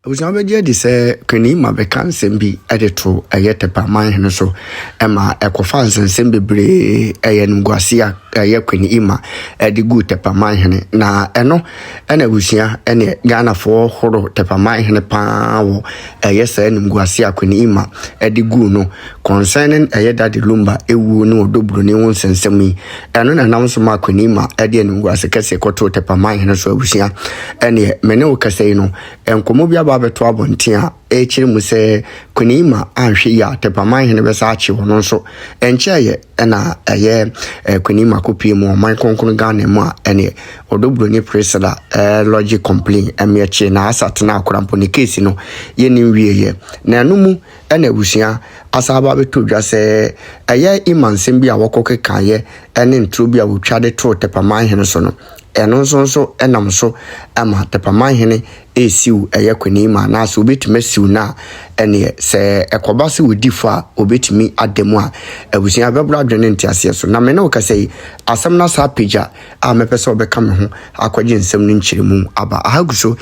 Usabeje di se kani ma beka nsem bi edito Tepa Manhene so ema ekofa nsem bebre nungwase a kwani ima edi gu Tepa Manhene na eno ena busia ene Ghana for horo Tepa Manhene pa wo se nungwase a kwani ima edi gu no concerning Daddy Lumba ewu no odobro ne won nsem yi eno na nam so ma kwani ima edi nungwase kase koto Tepa Manhene so abusia ene mene o kase no enkomo bia beto abontia echiri mu se kunima anhwe ya Tepa Manhene besa achi wono so encheye na kunima kopie mu man konkon Ghana mu a ene odobro ni presida logic complain emeche na asat na akrampo ni case no ye ni wieye na anumu ene busia asaba beto dwa se imansem bia wokokekaye ene ntro bia wotwade to Tepa Manhene so no eno so enam so ama Tepa Manhene esiu kunima na so obetime siu na ene se ekoba se wodifo a obetimi ademu a abusia bebra adwene ntiase so na me na okasei asem na sa page a mepese obeka me ho akwaje nsem no nchiremu aba ahaguso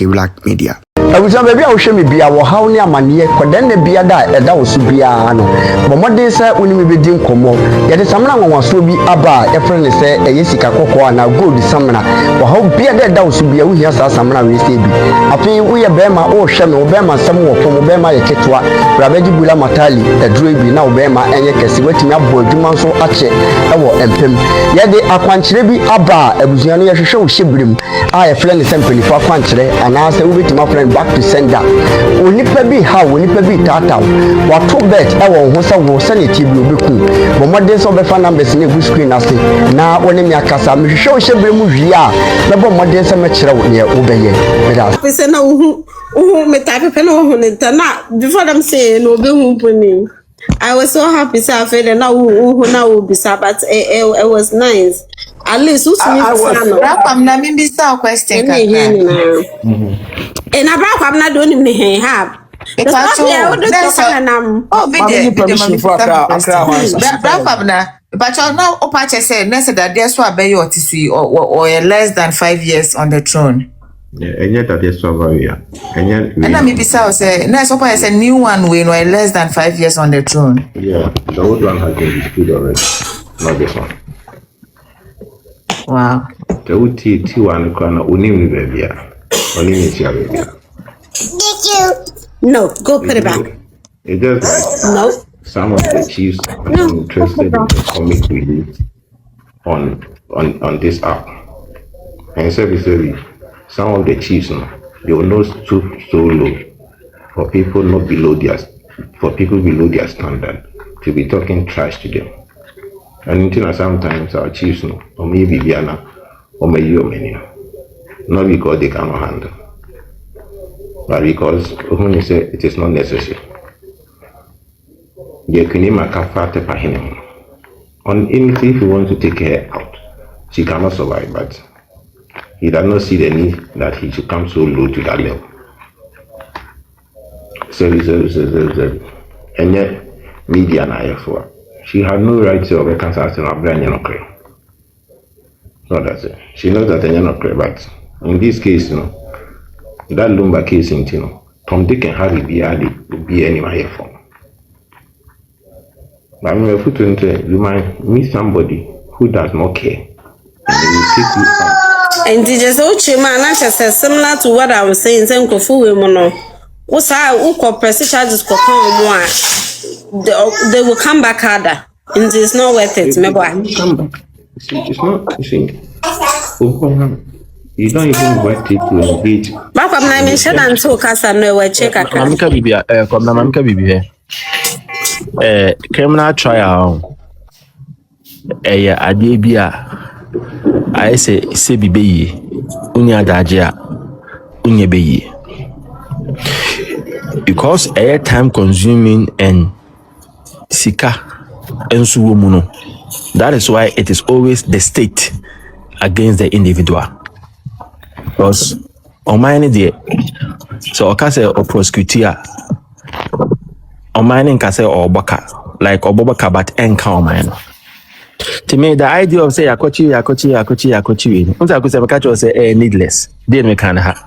Black Media abuja baby a wohwe me bia wo haw ne amane kodan na bia da eda wo so bia no bomode se onimi bedi nkomo yede samna nwanwaso bi aba efre se sika kokko na gold samna wo haw bia da eda wo so bia wo hia sa samna we se bi afi wo ye bema wo hwe me wo bema sam wo pom bema ye ketwa rabaji bula matali eduro bi na wo bema enye kese watimi abo adwuma so ache ewo empem yede akwankyere bi aba abuja no ye hwehwe wo hyebrem a ye fre ne sempelifo akwankyere ana se wo betima friend back to sender onipa bi ha onipa bi tata wato bet ewo ho se wo se ne tibi obeku bomode so be fa numbers ne gu screen ase na woni mi akasa me hwehwe wo hyebrem wi a me bomode se me kire wo ne wo beye me say na uhu me type pe na uhu ne na before them say no be hu puni. I was so happy say I feel na uhu na ubisa but it was nice. At least who's me I'm na me bisa question kaka. And I'm not doing me have. Because but now Opache said next that there's what be your tissue or less than 5 years on the throne. Yeah, and yet that is so very young. And let me be so say next Opache is a new one we know less than 5 years on the throne. Yeah, the old one has been disputed already. Not this one. Wow. The old T1 corner only baby. Only baby. No, go put it back. It just like no. Some of the chiefs are interested in the comic relief on this app. And so some of the chiefs they will not stoop so low for people below their standard to be talking trash to them. And until sometimes our chiefs or maybe Biana or maybe not because they cannot handle, but because when you say it is not necessary. The Kunima can fight Tepa Manhene. On anything he wants to take her out, she cannot survive, but he does not see the need that he should come so low to that level. So and yet media na for she had no right to over cancer in her brain. So that's it. She knows that but in this case, that Lumba case Tom Dick and Harry will be anywhere here for. But I'm going to put you might meet somebody who does not care. And they will take you out. And it is also similar to what I was saying, saying Kofu women. What's how press charges for they will come back harder. And it's not worth it. Come back. It's not, you see. You don't even want it to engage. Back up, I mentioned until Casa no check a Mamka Bibi. Criminal trial. Adebia. I say bibi. Unya dajia. Unya beyi. Because time consuming and sika and suwomuno. That is why it is always the state against the individual. Because on mine there, so okase or prosecutor on mine kase or baka like obobaka but enka on mine. To me, the idea of say yakochi. Once I could say catch say needless. Then we can have.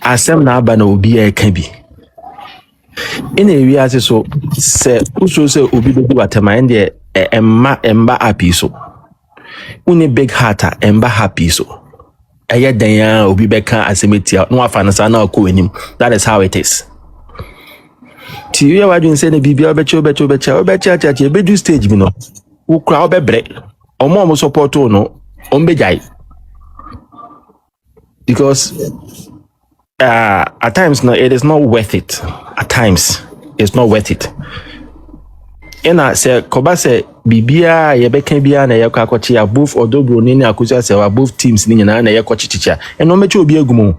asem na aba na obi e ka bi in area ase so se uso se obi be do atema ende emba happy so uni big heart emba happy so eye dan ya obi be ka asemetia no afa na sa na akọ anim. That is how it is. Ti you wadun say na bibia obeche be stage bi no wo kra obebre omo support no ombejai because at times no, it is not worth it. At times it's not worth it. Ena se koba se bibia ye beka bia na ye kwakochi above odobro ni akusia se above teams ni nyina na ye kwachichicha eno meche obi agumo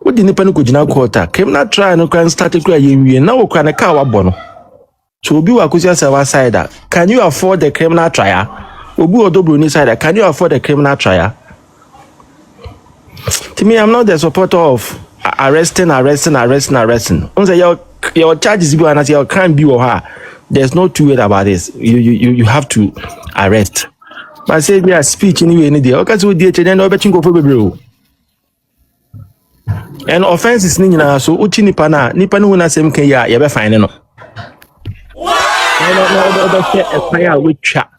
wodi nipa no kogina quarter criminal trial no kan start kura ye wie na wo kura na ka wabo no so obi wa akusia se wa side. Can you afford the criminal trial? Obi odobro ni side, can you afford the criminal trial? To me, I'm not the supporter of arresting. Once your charges be and your crime be or her, there's no two way about this. You have to arrest. But say we are speech anyway any day. Okay, so the then no betting go for baby. And offense is nina so uchi nipa no na sem kan ya be fine no. No be share a fire with chat.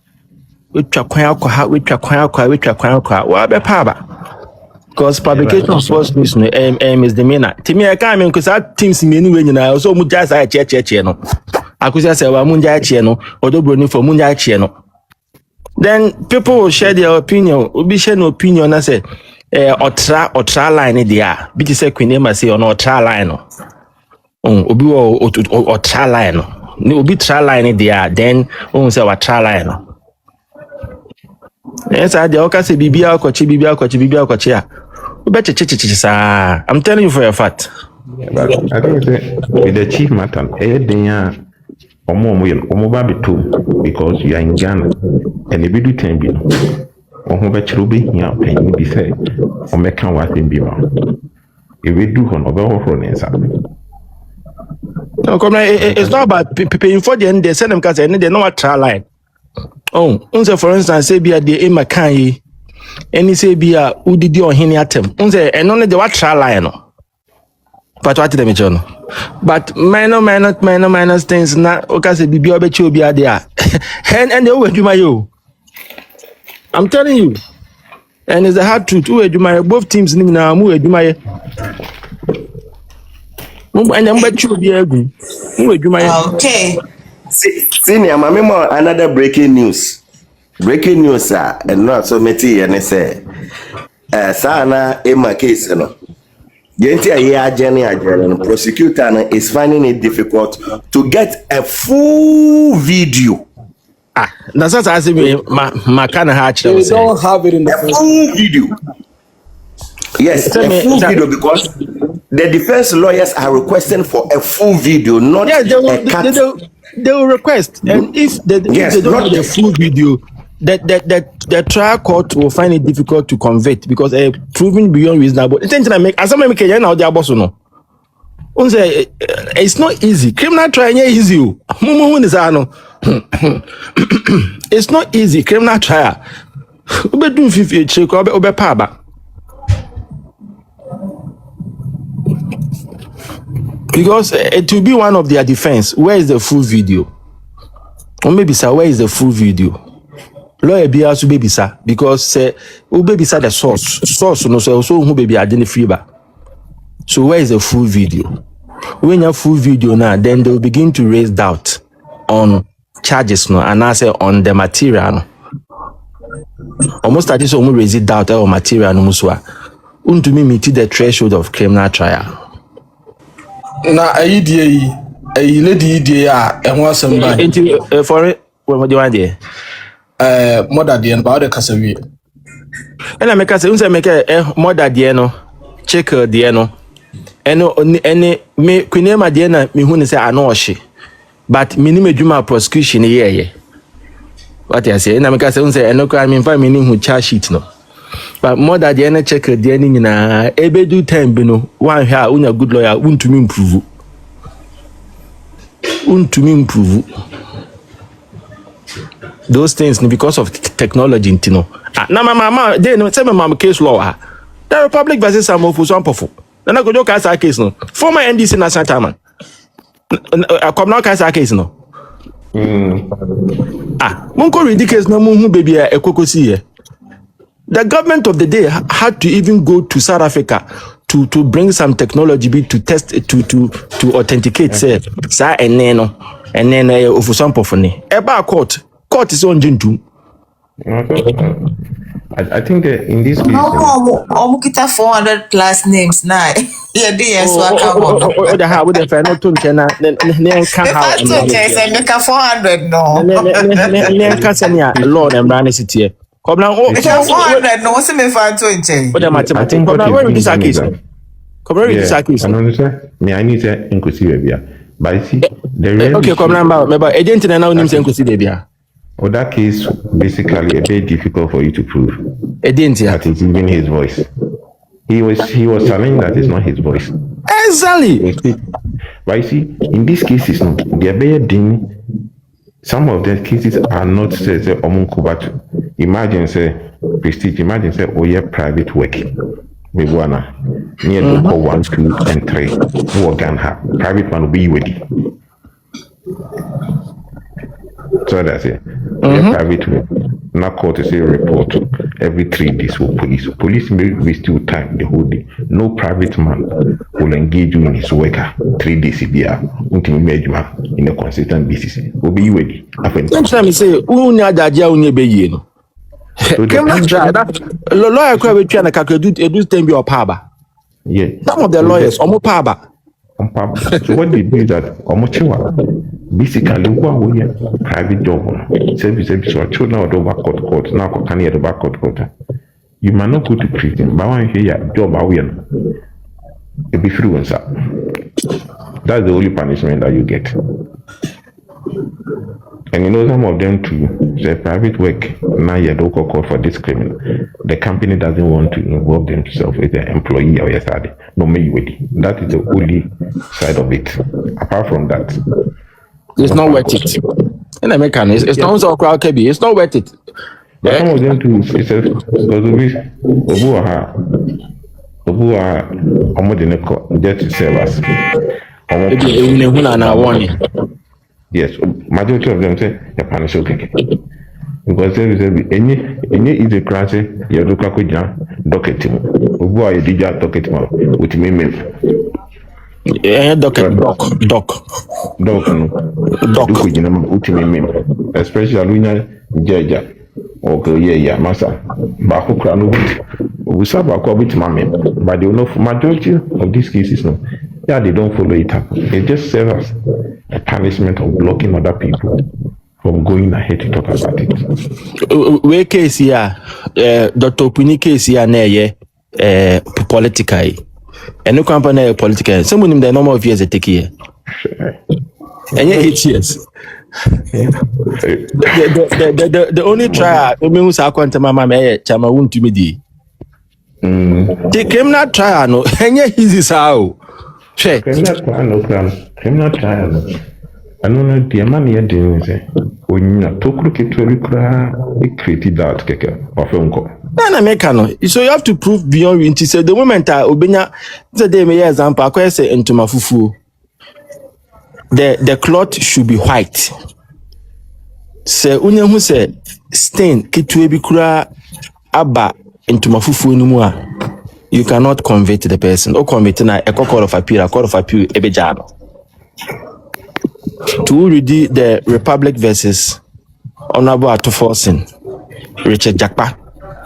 With kwan akwa wa be pa ba. Because publication of false news no is the main. Timi I can't mean because that teams me anyway na so mu just I che no. Akusia say wa mu nja che no, odobro ni for mu nja che no. Then people will share their opinion. Obi share no opinion na say otra line there. Bi say Queen Emma say on otra line no. Obi otra line no. Ni obi tra line there then say wa tra line no. Yes, I dey okay say bibia kwachi a. I'm telling you for a fact. But I think with the chief matter, because you are in Ghana and if you do 10 billion, or bet you be here, and you be said, or make can what in Bima. If we do on over no, come it's not about paying for the end, they send them because they know what trial line. Oh, for instance, say be at the Makai. Any say be a udidi or hini atem. Unze and only the what trial line. But what them jono. But minor things na okase bibi obechi obi there. And they will do my you. I'm telling you. And it's the hard truth. Who do my both teams ni na mu do my. And I'm bet you be agree. Who do my Okay. Senior, mama, another breaking news. Breaking news, sir, and not so many, and I say, Sana, in my case, you know. The entire journey, prosecutor is finding it difficult to get a full video. That's what I say. My kind of hatch. They don't have it in the full video. Yes, a full video because the defense lawyers are requesting for a full video, not they will request, and if they don't have the full video, the trial court will find it difficult to convict because proven beyond reasonable. It's not easy. Criminal trial is easy. It's not easy. Criminal trial. Because it will be one of their defense. Where is the full video? Or maybe sir, where is the full video? Lawyer be also baby sir, because baby sir the source no so who baby identify. So where is the full video? When you have full video now, then they will begin to raise doubt on charges no, and I say on the material no. Almost at this almost raise doubt on material no muswa. To me meet the threshold of criminal trial. Na lady and was some for it, what do you want there? Mother dear about the Casavi. And I make us make a mother dear no, check her dear no, and any me Queen Emma dear me who say I know she, but minimum Juma prosecution yeah. What I say, and I make us say, no crime in 5 minutes who charge sheet no. But mother dear check her dear na ebe do time bino one here una good lawyer won't to me improve. Those things because of technology, you know. Now, my mama, they know. Tell my mama case law. The Republic versus Samo for some powerful. Then I go to Kasa case no. Former NDC National Chairman. Come now Kasa case no. Munko ridiculous no mu baby e kokosi here. The government of the day had to even go to South Africa to bring some technology to test to authenticate say sa eneno of some pofone. Eba court is on jintu. I think that in this case, Omukita 400 plus names now. Yeah, yes, what come on. The how with the final tune can The first two say make a 400 no. Lord and Brand City. Come now, 400 no. What's me for 20? What the mathematics? Come now, where is this case? Come where is this case? I need to inclusive here. But I see the okay, come now, remember, agent and now names inclusive here. Well, that case basically a bit difficult for you to prove. Agent here. That is even his voice. He was telling that it's not his voice. Exactly. But you see, in these cases, no, they are very dim. Some of the cases are not say omunkubatu. Imagine say prestige. Imagine say private work. We wanna near the 1, 2, and 3. Who can have private man will be with you. So that's it. Private work. Not court to say report every 3 days for police. Police may waste your time the whole day. No private man will engage you in his work 3 days in a consistent basis. Will be ready. Next time you say, "Unya dadia unye be no." Lawyer crowd will try to calculate do thing be or power. Yeah. Some of the lawyers omo power. So what they do is that basically we are private job. Service so children or over court now can hear over court. You might not go to prison, but when you hear job it be free and that's the only punishment that you get. And you know some of them too say private work now you don't go court for this criminal. The company doesn't want to involve themselves with their employee or yesterday. No me with it. That is the only side of it. Apart from that, it's not worth it. In America, it's not so crowd can be. It's not worth it. But some of them too, it says because Obu are debt service. Yes, majority of them say you're punished okay. Because there is any is a class you look at docket Obu are DJ docket with me. Especially Jaja. Okay, yeah, massa. Baku kranu we serve a with mammy, but you know, majority of these cases, no, yeah, they don't follow it up. They just serve us a punishment of blocking other people from going ahead to talk about it. Where case here, Dr. Puni case here, political. And no company political. Someone in the number of years they take here. And 8 years. The only trial I mean who's quantum mama chama won't to me. They came not trial no and easy how. Criminal trial. I don't know the money you're doing. When you talk look at we created that keke or phone call. So you have to prove beyond it. Say the moment I obenya the day me example I say into my fufu. The cloth should be white. Say unya who say stain kitwe bi kura aba into mafufu enimu a you cannot convert the person or convert na a court of appeal ebejano. To read the Republic versus Honorable Atuforsin Richard Jakpa,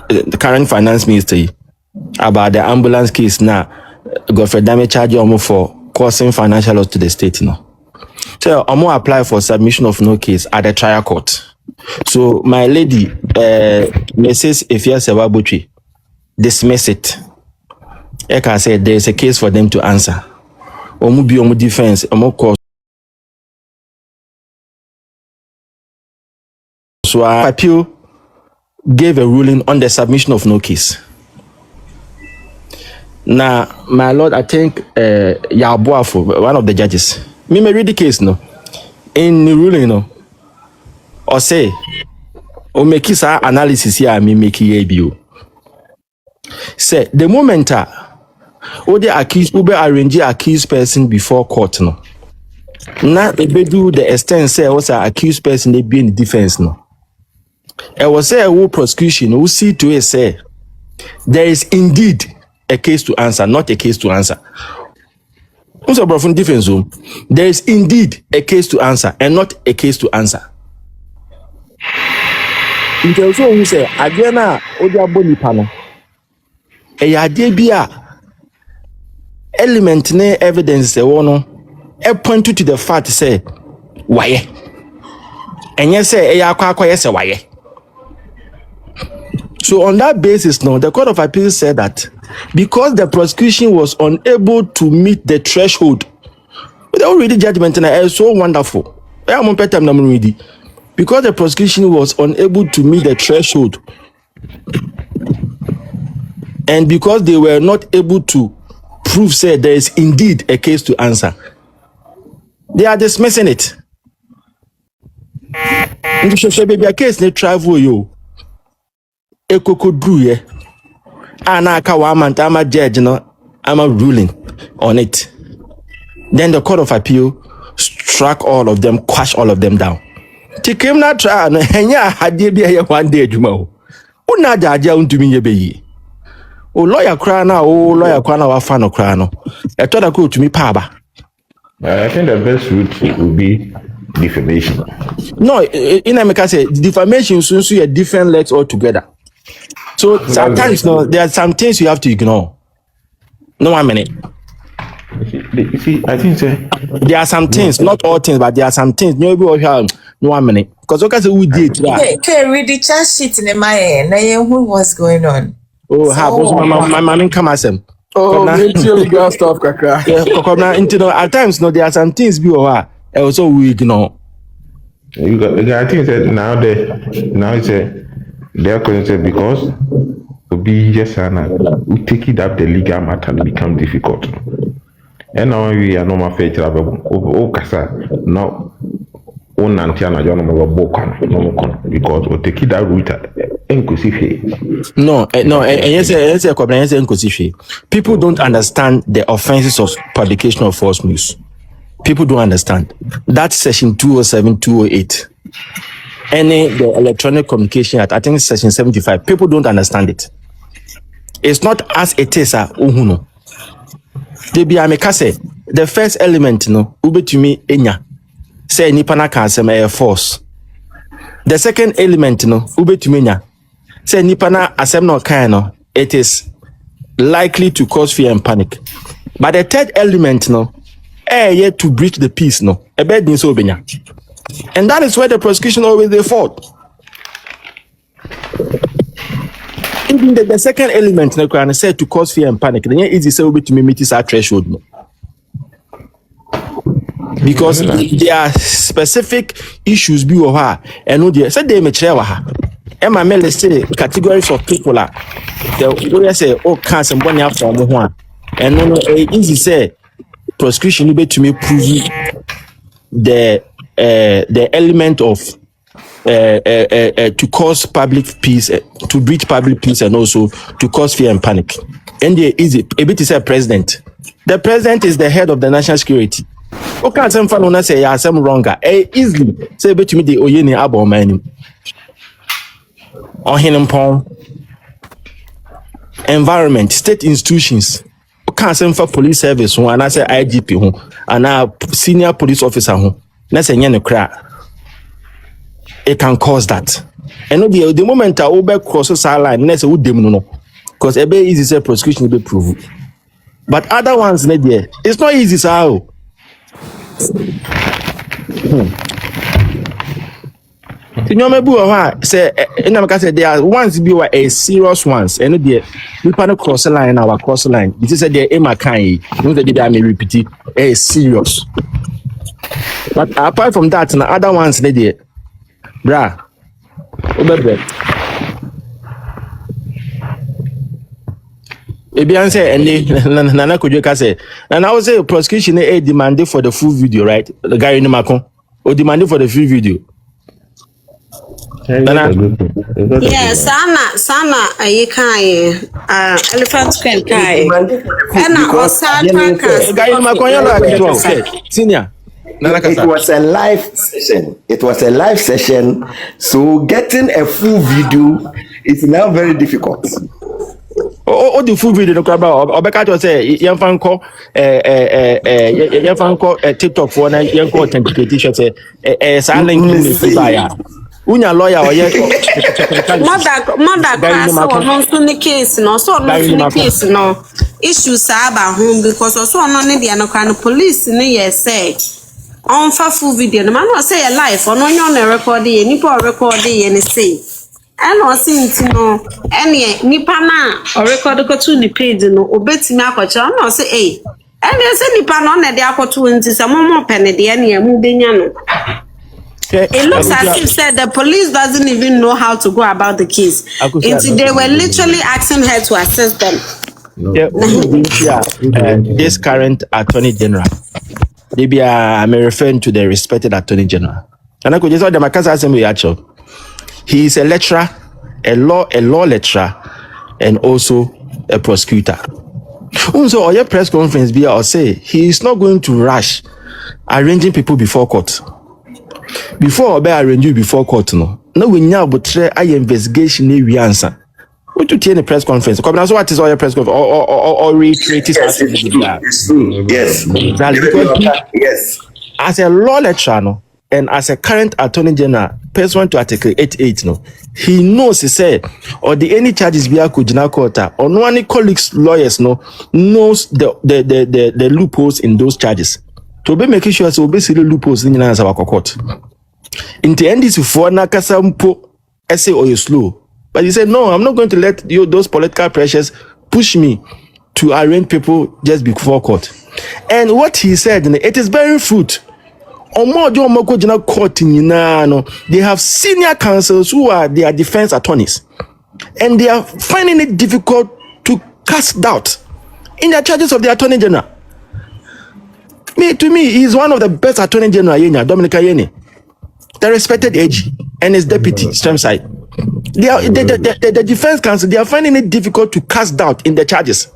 the current finance minister, about the ambulance case now, Godfrey damage charge almost for causing financial loss to the state now. So I'm going to apply for submission of no case at the trial court. So my lady, Mrs. Ifya Sewabuchi, dismiss it. I can say there is a case for them to answer. Omu bi omu defense, omu cause. So appeal gave a ruling on the submission of no case. Now, my lord, I think Yabuafo, one of the judges, me read the case no. In the ruling no, or say, o make analysis here, me make here bio. Say the moment ube arrange accused person before court no. Now they do the extent say was an accused person they be in the defense no. I was say a prosecution who see to it say there is indeed a case to answer, not a case to answer. Also, bro, from defense room, there is indeed a case to answer and not a case to answer. In terms of who say, Adriana, Odia Boni Pano, a idea element ne evidence the one a point to the fact say, why? And yes, say, yes, why? So on that basis, now the Court of Appeal said that because the prosecution was unable to meet the threshold, they already judgment and it's so wonderful. Because the prosecution was unable to meet the threshold, and because they were not able to prove said there is indeed a case to answer, they are dismissing it. And you baby a case ne travel you. Ekoko druye. Anaka wamant ama judge no ama ruling on it. Then the Court of Appeal struck all of them, quashed all of them down. The criminal trial no henya hadie bi ye one day adwuma o. Una jaja untumi ye beyi. O lawyer kra na wa fa no kra no. E to da ko utumi pa ba. I think the best route would be defamation. No, in America say defamation soon a different legs altogether. So sometimes no, there are some things you have to ignore. No 1 minute. You see, I think there are some things, not all things, but there are some things. No 1 minute. Because okay, so we did. Okay, read the chat sheet in my end. Who was going on? Oh, my mom come as him. Oh, legal stuff, kakra. Yeah, at times no, there are some things be also we ignore. I think that now it's they're going to say because to be just we take it up the legal matter and become difficult. And now we are normal faith now on Antiana John because we take it that route inclusive. No, yes, inclusive. People don't understand the offenses of publication of false news. People don't understand. That's section 207, 208. The Electronic Communication Act, I think section 75. People don't understand it. It's not as it is uhuno. The first element no ube to me enya say nipa na ka asem air force. The second element no ube to me nya say nipa na asem no kan no it is likely to cause fear and panic. But the third element no yet to breach the peace no ebe din so obenya. And that is where the prosecution always they fought. Even the second element na said to cause fear and panic. Then easy say ube to me meet our threshold no. Because there are specific issues be over and no say they may ha. Emma Mele say categories of people are the say cancer money after one. And no easy say prosecution ube to me prove the element of to cause public peace, to breach public peace, and also to cause fear and panic. And there is a bit to say president. The president is the head of the national security. Okay, some fan say yeah, some wronger. Easily say bet me the oyeni abo man. On him environment, state institutions. Okay, some for police service who and I say IGP who and a senior police officer who. Let's say it can cause that. And the moment I over cross the line, let's say we no, because it be easy say prosecution be prove. But other ones, it's not easy, so. Say, there are ones be a serious ones, and the people cross the line, our cross the line. This is a day Emma Kai, you know that I may repeat it, serious. But apart from that, the other ones, bra, Ebian say and Nana Kujoka say, and I would say prosecution demanded for the full video, right? The guy in the Macon or demanded for the full video. That's a good thing. It's not a Yeah, good one. sana ayi kan elephant square kan. And because osad again, packers. Guy, my konya lo aketwa o. Senior. Nana it kasa. was a live session. It was a live session, so getting a full video is now very difficult. O the full video no kwaba obeka to say yemfa nko yemfa nko TikTok for na yenko authenticate say sa link ni fi ba ya. Unya lawyer o ye Mother class no so ni case no so no so ni case no issue sa ba home because so no ne dia no kan police ni yes say on fa full video no man no say a live no nyo na record ye nipa record ye ni say and o sinti no ene nipa na o record ko tu ni page no obetimi akocha no say ene say nipa no na de akoto nti say mo pene de ene mu benya no. It looks as if said the police doesn't even know how to go about the case. Until they were literally asking her to assist them. No. This current attorney general, maybe I'm referring to the respected attorney general. And I could just say the Makasa Assembly actually. He is a lecturer, a law lecturer, and also a prosecutor. Also, or your press conference be or say he is not going to rush arranging people before court. Before Obe arrange you before court, no we now but try investigation we answer. What you tell the press conference? Come now, so what is all your press conference or reiterate it? Yes, it's true. Yes. Yes. As a law lecturer, no, and as a current attorney general, pursuant to Article 88, no, he knows he said or the any charges be akujina court or no any colleagues lawyers no knows the loopholes in those charges. To be making sure so basically loopholes in our court. In the end, is for Nakasampo essay or you slow. But he said, no, I'm not going to let those political pressures push me to arraign people just before court. And what he said, it is bearing fruit. Court, they have senior counsels who are their defense attorneys. And they are finding it difficult to cast doubt in the charges of the attorney general. To me, he's one of the best attorney general, Dominica Yene. The respected AG and his deputy, Stremside. The defense counsel, they are finding it difficult to cast doubt in the charges.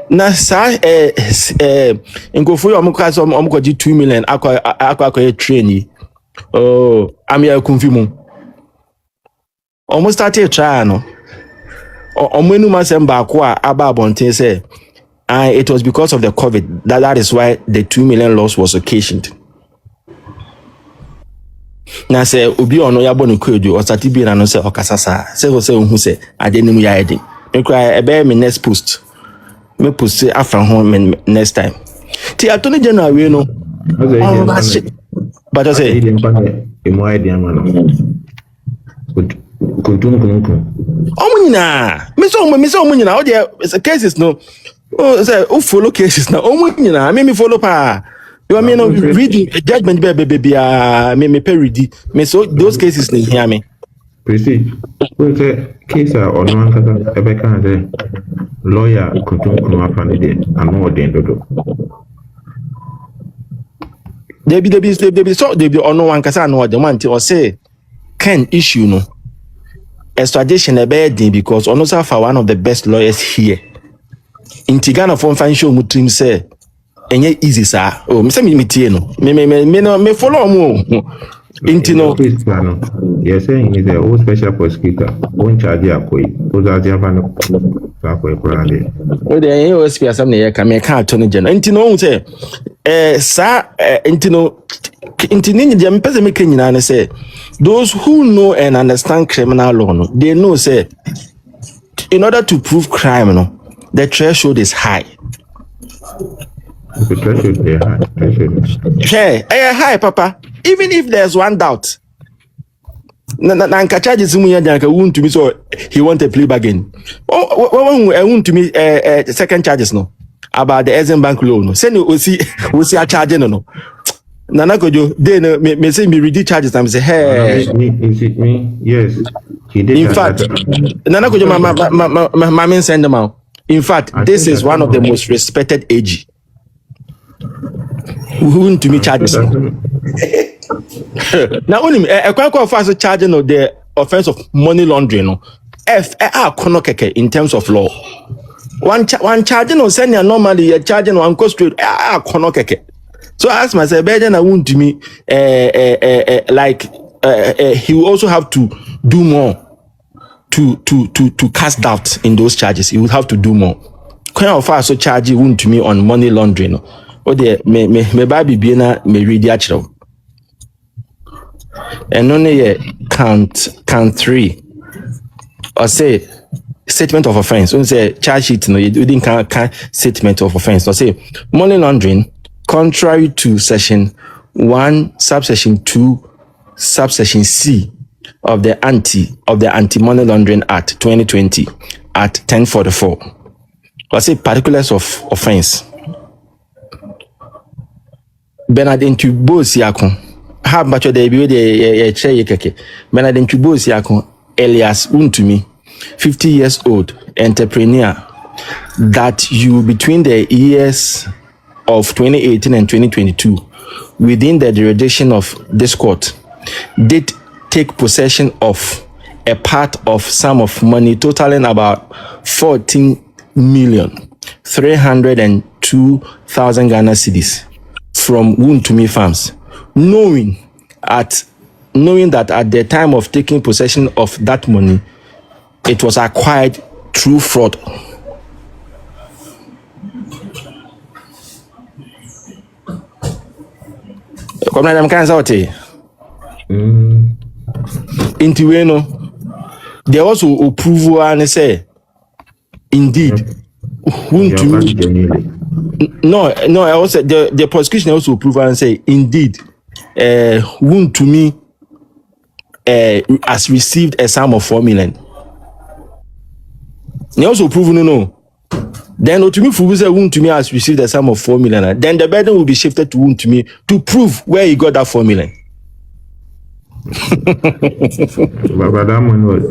Na sa nkofo omukasa omukoji 2 million akwa train. Oh, amia konfimu. Almost started trial no. Omenu masemba akwa aba abonten say it was because of the COVID that is why the 2 million loss was occasioned. Na say obi ono ya bonu kwedu o start bi na no say okasasa say hu say ade nim ya ede me cry ebe me next post me post after home next time ti attorney general we no but I say omunyina me so omunyina o the cases no say o follow cases na omunyina me follow pa. You mean reading judgment baby me ready me so those cases ni hear me. Proceed. Well, the case or no one can ever can lawyer continue after the day and no the do. They be so they be on no one can no the one or say can issue no extradition a bad thing because on also for one of the best lawyers here. In Tigana from fan show mutrim say enye easy sir. Oh, me say me tie no. Me follow mo. Intino. You're saying he's a whole special prosecutor. Won't charge you akoi. Those are the abano. Akoi kurande. Oh, the OSP assembly here can make attorney general. Intino say sir intino the person making nyina say those who know and understand criminal law no, they know say in order to prove crime no, the threshold is high. The threshold is high. Hey, high, Papa. Even if there's one doubt, Nanka charges him won't to me, so he want a plea bargain. Oh, I want to me second charges no about the Ezen Bank loan. Send we see a charge no. Nanakojo, then me say me read the charges. I'm say hey. Me, yes. He did. In fact, Nanakojo, my send them out. In fact, this is one of the most respected AG. Who to me charges. Now only a quite fast charging of the offense of money laundering. No, kono keke in terms of law. One charging on sending normally a charging one cost straight kono keke. So I asked myself, better than won't to me he will also have to do more to cast doubt in those charges. He would have to do more. Kind of fast so charge won't to me on money laundering. Or the me baby be na me read the actual. And only count 3 or say statement of offense. When say charge sheet, no, you didn't count statement of offense. Or say money laundering contrary to section 1 subsection 2 subsection C of the Anti-Money Laundering Act 2020 at 1044. Or say particulars of offense. Benadintu Bosiakon. How much of the keke? Benadintu Bosiakon Elias Untumi, 50 years old, entrepreneur, that you between the years of 2018 and 2022, within the jurisdiction of this court, did take possession of a part of sum of money totaling about 14,302,000 Ghana cedis from Wuntumi Farms, knowing that at the time of taking possession of that money, it was acquired through fraud. Intiweno, there also approval and say, indeed, no, I also the prosecution also approve and say, indeed, wound to me has received a sum of 4 million. They also approve no. Then to me, wound to me has received a sum of 4 million. Then the burden will be shifted to wound to me to prove where he got that 4 million. But that money was.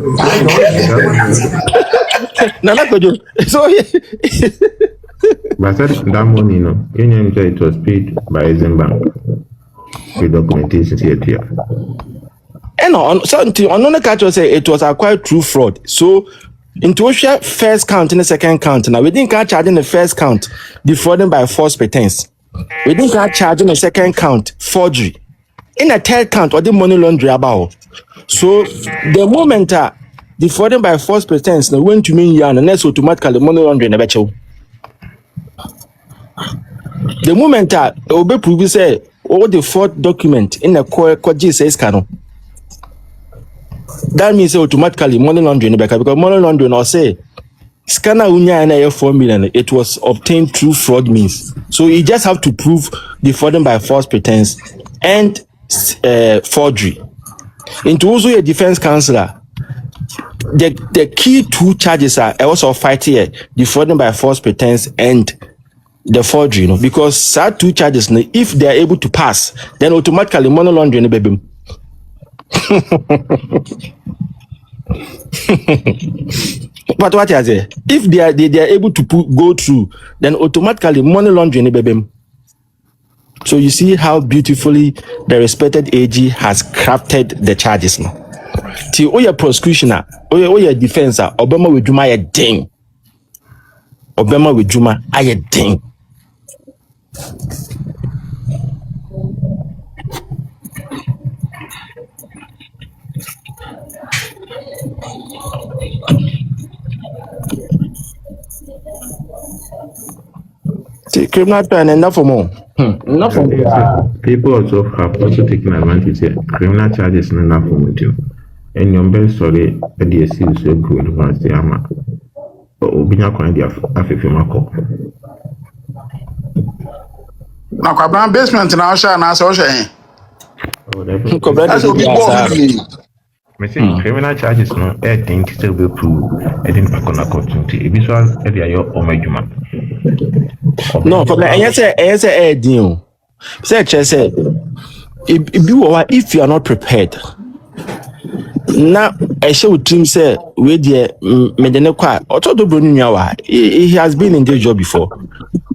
So But that money, no, it was paid by Asian Bank with documentation here. And on something on the catch say it was acquired through fraud. So into first count and the second count. Now we didn't catch charging the first count defrauding by false pretense. We didn't catch charging the second count forgery. In a third count or the money laundering about. So the moment defrauding by false pretense now went to mean yarn and that's automatically money laundering a better. The moment Obe Pruvy say all the fraud document in the court says canon. That means automatically money laundering because money laundering or say scanner unya and 4 million, it was obtained through fraud means. So you just have to prove defrauding by false pretense and forgery. Into also a defense counselor, the key 2 charges are also fight here, defrauding by false pretense and the forgery, because sad 2 charges, if they are able to pass, then automatically money laundering baby. But what is it? If they are able to go through, then automatically money laundering baby. So you see how beautifully the respected AG has crafted the charges now. Till all your prosecutioner, all your defense, Obama with Juma a ding. Obama with Juma a ding. See, criminal trial and enough for more. Enough for more. People also have taken advantage here. Criminal charges are enough for me too. And your best story, the DSC is so good once they are. Obinya kwa ndi afefe mako. Na kwa brand basement na osha na asa osha yin. That's what people Me say criminal charges no I think still be prove I didn't pack on a opportunity. If this one I your omejuma. No, for me I say deal. Say if you are not prepared. Now I show team say we there medene kwa otodo bro nwa he has been in this job before.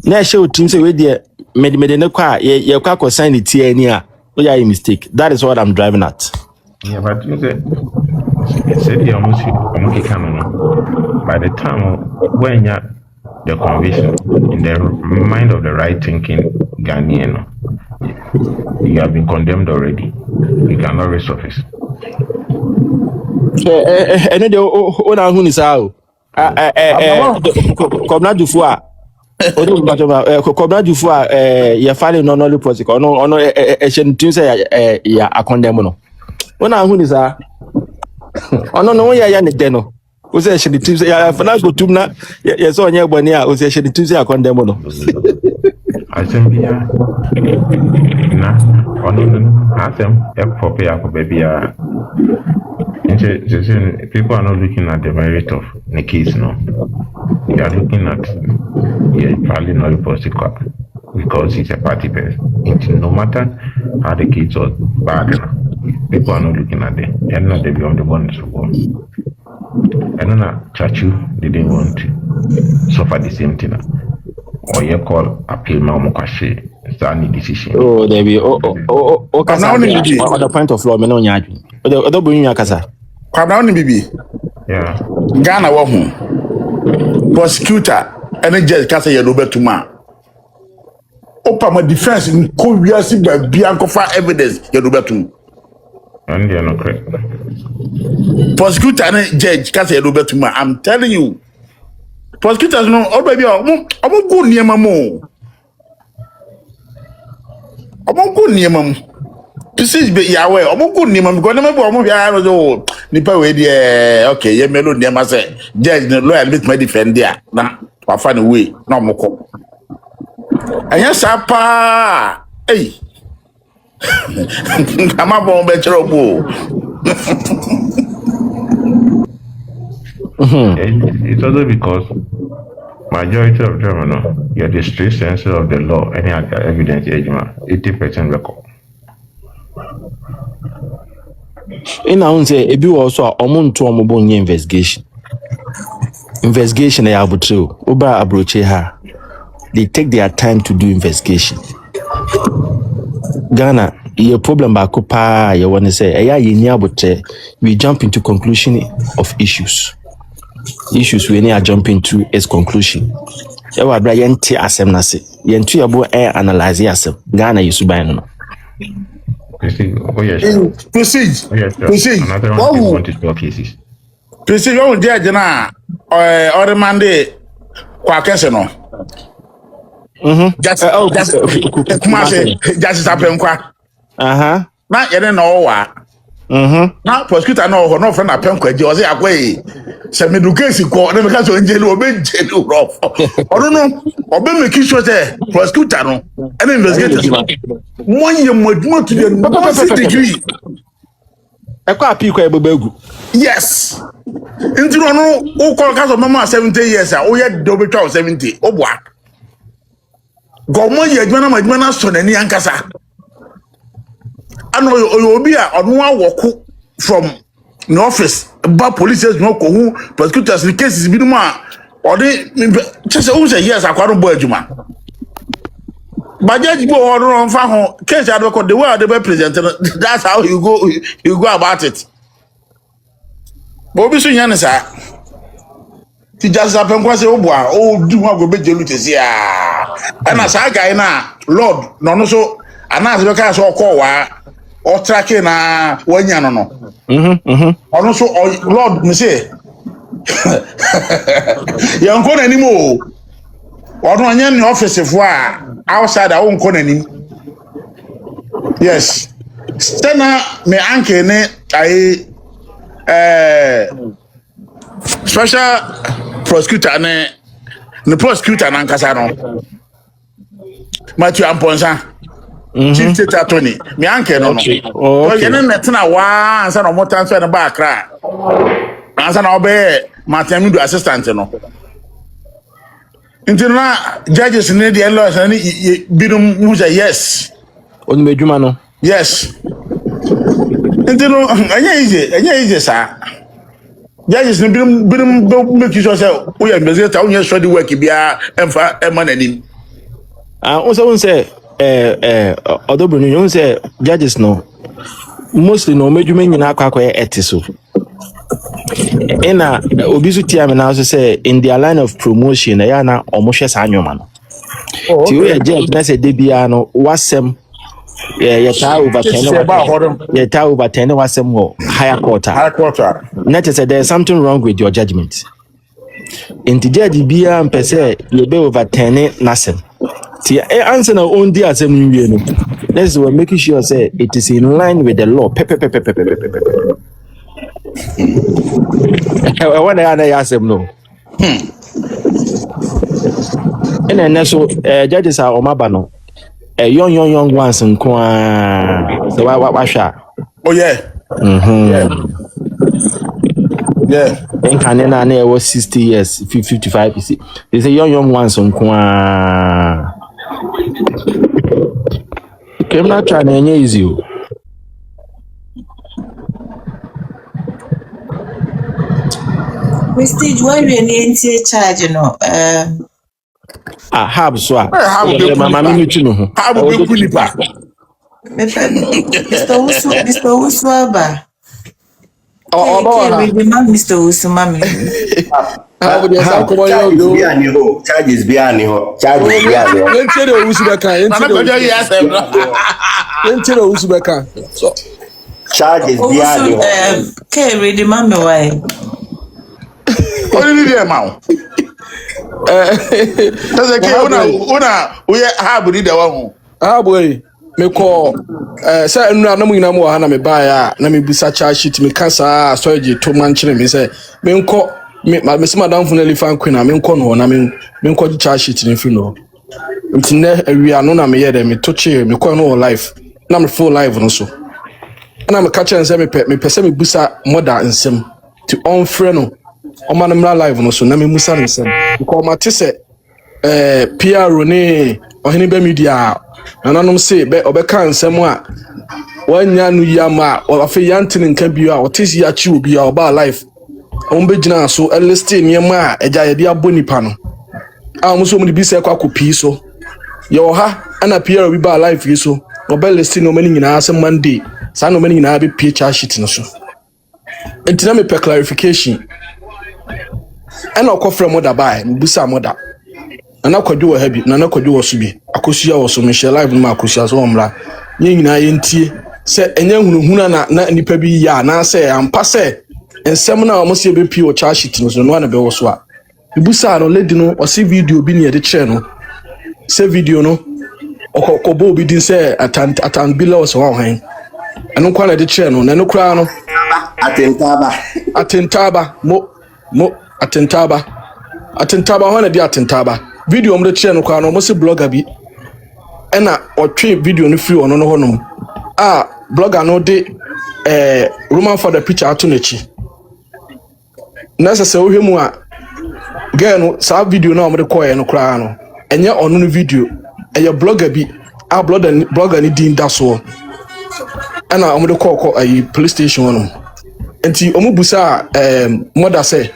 Now I show team say we there medene kwa ye kwa sign the TNA Oh yeah, a mistake. That is what I'm driving at. Yeah, but you said you almost by the time when you the conviction in the mind of the right thinking Ghanaian, you have been condemned already. You cannot resurface. And then the who is out. Come not to four. Kɔbra dufo a yɛfa no no policy ɔno ɛhyɛ ntim sɛ yɛ akɔndɛm no wona ahu ni saa ɔno no woyɛ ne dɛ no wo sɛ ɛhyɛ ntim sɛ yɛfa no agotum na yɛsɛ ɔnyɛ bɔne a wo sɛ ɛhyɛ ntim sɛ akɔndɛm no asɛm bia na ɔno no asɛm ɛpɔpɛ akɔba biara people are not looking at the merit of the case no. They are looking at probably not a political because he's a party person. No matter how the kids are bad, people are not looking at them. They're not the beyond the ones who want. And then Chachu didn't want to suffer the same thing. Or you call appeal Mamokashi. It's any decision. Oh, there be on the point of law, me no nyaju. Odo bu nya kasa. Kwabna oni bibi. Yeah. Ghana wo hu. Prosecutor any judge kasa ye do betuma. Opa my defense in ko wiase ba bia nkofa evidence ye do betum. And they are not correct. Prosecutor any judge kasa ye do betuma. I'm telling you. Prosecutors no obabi omo go niema mo. Omo go niema mo. This is be yawe omo go niema because na me omo bia no nipa we dey okay ye melo niema say judge no lawyer bit my defend there na wa fa no way na omo ko. Anya sa pa eh Kama bon be chero bo. It's also because majority of them get the strict censor of the law, any other evidence, 80% record. In our say, if you also a month to a investigation. Investigation, they are true. Uba abroche her. They take their time to do investigation. Ghana, your problem back up, you want to say, we jump into conclusion of issues. Issues we need to jump into is conclusion. Ewa bra yenti asem na se. Yentu yabo analyze asem. Ghana yusu ba no. Proceed. Another one is want to talk cases. Proceed. What would judge na or remande kwa kese no. Just kuma se just happen kwa. Na yene na owa. Now prosecutor no friend apem kwaji o say akwa se me case ko na me ka so njelu o be njelu rough o no o be make sure say prosecutor no any investigators one year modimo to the 1 degree e kwa api kwa ebegu yes nti no o call case of mama 70 years o ye do be 70 o boa gomo ye adwuma na so nani ankasa ano obi a ono awoku from the office ba police no ko hu prosecutors the cases bi no a odi just say yes akwaro bo adwuma budget go on fa ho case advocate the way they be present that's how you go about it bo bi so yan sa ti just happen kwa say o bo a o du ho go be jelu tesi a na sa guy na lord no so ana be ka so ko wa o tracking na wanya no ono so lord me say yan ko nanim o ono anya ni office fo a outside a won ko nanim yes stena me anke ne ai special prosecutor ne prosecutor na nkasa no Matthew Amponsa chief state attorney me anke no no yene netna wa ansa no motan so na ba akra ansa na obe Martin assistant no intina judges ne the lawyers na birum mu say yes onu medwuma no yes intino anya easy sa judges ne birum make sure say we investigator we show the work bia emfa emanenim unse although Bruno, you say judges no mostly no major men in aqua etiso. In a obesity, I mean, also say in their line of promotion, they are now almost annual man. Oh, To okay. a judge, that's a debiano, was some. Yeah, your tower over 10. Say about hold Your tower over 10 was some more higher quarter. high quarter. Not to say there's something wrong with your judgment. In the judge, be and per se, you be over 10 nothing. See, answer now on the assembly. That's what making sure say it is in line with the law. I want to ask them no. And then so judges are omabano. Young ones and kwa. So what shot? Oh yeah. Yeah. Yeah. In Canada, I was 60 years, 55. They say young ones on kwa. I'm not trying to use you. Prestige, why we need charge, Have so. How would you Mama, me too. How would you pull it back? Mr. Uswaba. Oh, Mr. Usumami. How would you say, come on, you Charges be any ho. Charges be any ho. Enter the Usbeka, enter the Usbeka. So, Charges be any ho. Carry the mammy why? what did you do, that's a kid. We have read the one. ah, boy, me call, say, no, no, Hana me buy, let me be such a shit, me cancer, storage, 2 months, me say, me call, me, Miss Madame from Elephant Queen, I mean, corner, I mean, call charge shit in funeral. It's we are no, me me touch me call no life, now me full life also. And I'm a catcher and say, me person me busa mother and sim to on friend. O man mra live no so na me musa nsem ko ma tese PR ne ohene ba media nananom se be obeka nsem a wanya no yama o afi yantene nka bio a otisi ya chi obi a oba live on be gina so eliste niam a eja ye dia bonipa no a mo so mo bi se kwa kopi so yo ha ana PR obi ba live yi so oba liste no mani nyina asem Monday sa no mani nyina be PH sheet no so entina me pe clarification. And I'll call from mother by Busa mother. And I could do a habit, Nana could do a subi. Akosia was so Michelle live in Macosia Omra. Yin I enti said, and young Huna na ni pebi ya na say and passe. And seminar almost a BP or charge it was one of those what. Busa no lady no or see video being at the channel. Say video no or Kobo be didn't say at below so on hang. And no quality the channel, no crown. Atentaba mo atentaba wana di atentaba video omre che no kwa no mo se blogger bi ena otwe video no free ono no honom blogger no de Roman for the picture ato nachi nasa se ohwemu a girl no sa video no omre koye no kra no enye ono no video eye blogger bi blogger ni din da so ena omre kokko ayi police station ono enti omubusa mother say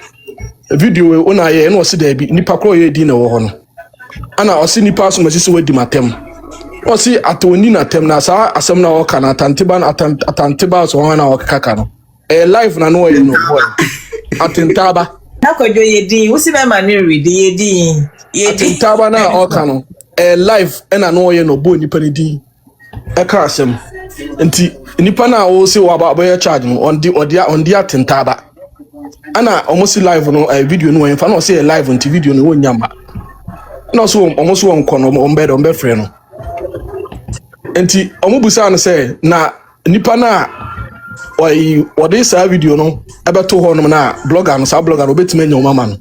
video una ye no se da bi nipa kro ye di na wo ho no ana o se nipa so masisi wadi matem o se atoni na tem na sa asem na wo kana atanteba so ho na wo kaka no live na no ye no boy atentaba na kojo ye di wo se be ma ni read ye di atentaba na o kana live na no ye no boy nipa ni di ka asem enti nipa na wo se wa ba ye charge no on di atentaba ana almost live no video no en fa no say live on video no wonyamba na so almost won kono on be free no enti omubusa no say na nipa na odi sa video no ebeto ho no na blogger no sa blogger no betima nya mama no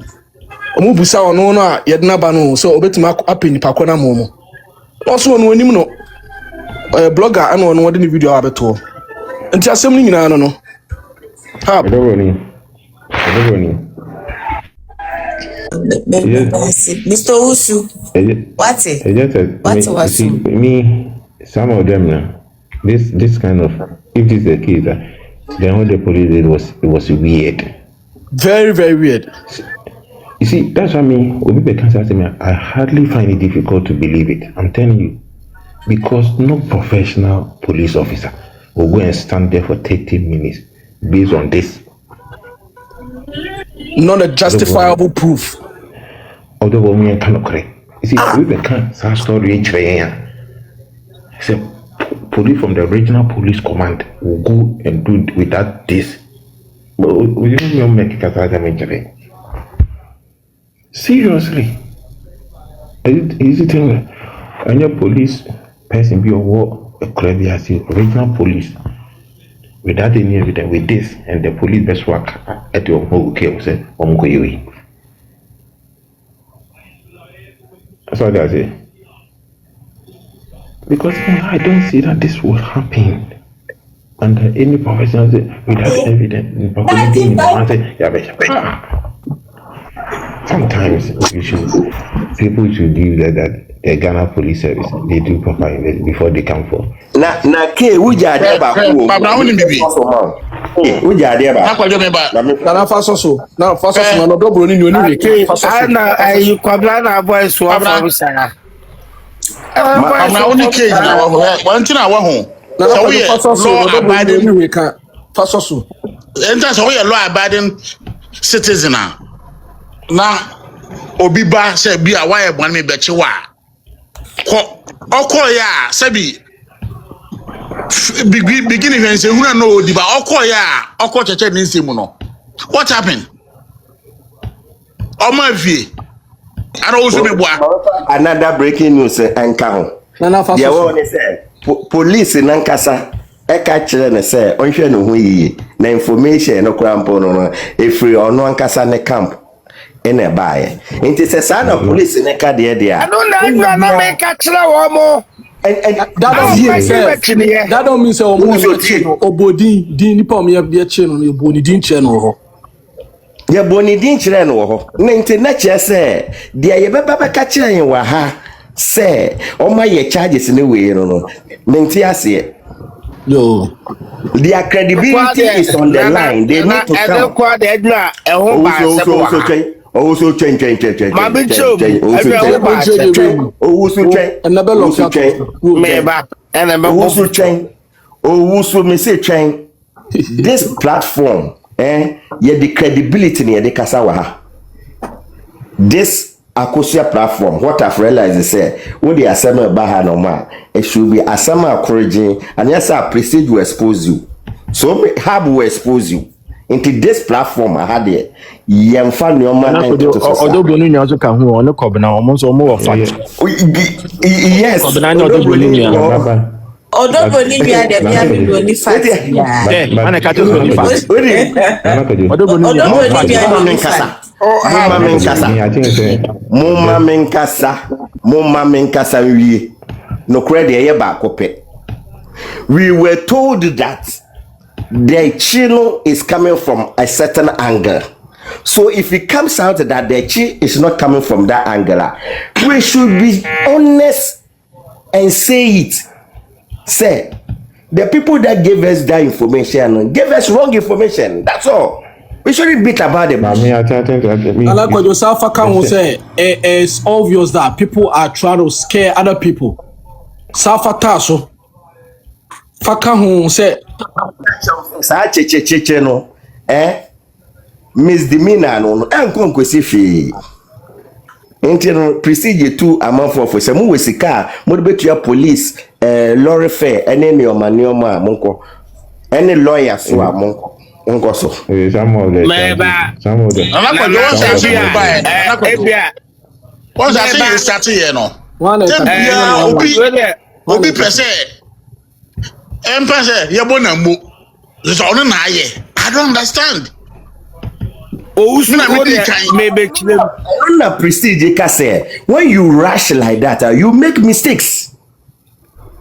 omubusa ono no a ye na ba no so obetima apeni pa kona momo no so no onim no blogger ana ono wodi ni video abeto enti asem ni nyina no ha Mr. Usu, what's it? What's me, some of them now, this kind of, if this is the case, then what the police did was weird. Very, very weird. You see, that's what I mean. I hardly find it difficult to believe it. I'm telling you. because no professional police officer will go and stand there for 30 minutes based on this. Not a justifiable proof. Although we cannot correct. You see, we can't some story say police from the regional police command will go and do without this. We don't make it. Seriously. Is it thing? And your police person be or a clever as regional police without any evidence with this, and the police best work at your home okay, say, that's what I say. Because I don't see that this will happen under any professional without evidence. Sometimes people should give that the Ghana Police Service they do proper investigation before they come for. Na ke wuja de ba ku. But now only bibi. Wuja de ba. Na kwajo me ba. Na faso so. Na faso so na do bro ni ni we ke faso so. Ana ayi kwabla na boy so for sana. But now only case na wa ho. One thing na wa ho. So we law abiding we can faso so. Enter so we law abiding citizen na obi ba say bi a why ebon me bechi wa. Okoya sabi beginning when say who no odi ba okoya oko cheche ni nsemu no. What happened? Omavie ana ozo me boa. Another breaking news enka ho. Na faso so. They say police nankasa eka kire ne say onhwe ne ho yiye na information no krampo no efiri ono ankasa ne camp ene baaye nti se sa na police ne ka de dia I don't know na make a kire wo mo. That don't mean say obodi din nipa me be che no obodi din che no ho. Ye boni din kire no ho na nti na che say de ye beba ka kire yen wa ha say o ma ye charges ne we no nti ase Yo, their credibility is on the line. They need to come. Also change. This platform, yeah, the credibility near the Kasawa. This Akosia platform, what I've realized is when the assembly baha no man, it should be assembly encouraging, and yes, our prestige will expose you. So hub will expose you into this platform. I had it. Yemfa no man. Although Bonu nyazo ka hu ono kobna omo so omo fact. Yes. Kobna no do Bonu nyazo. Although Bonu nyazo dey be Bonu fact. Yeah. Ana ka to Bonu fact. Although Bonu nyazo. Mumma menkasa wie no credit ye ba kope. We were told that the chino is coming from a certain angle. So if it comes out that the chi is not coming from that angle, we should be honest and say it. Say the people that gave us that information gave us wrong information. That's all. We shouldn't beat about it. It's obvious that people are trying to scare other people. Safa taso. Faka hu say sa che no misdemeanor no enko nkosi fi. Intino procedure 2 amanfo for say mu wesika mo de betua police lorry fare ene ne omanioma monko ene lawyer so amonko. Some of them. What's that saying? Starting here, no. Obi pese. Empese, yabona mu. So no na ye. I don't understand. On prestige say when you rush like that, you make mistakes.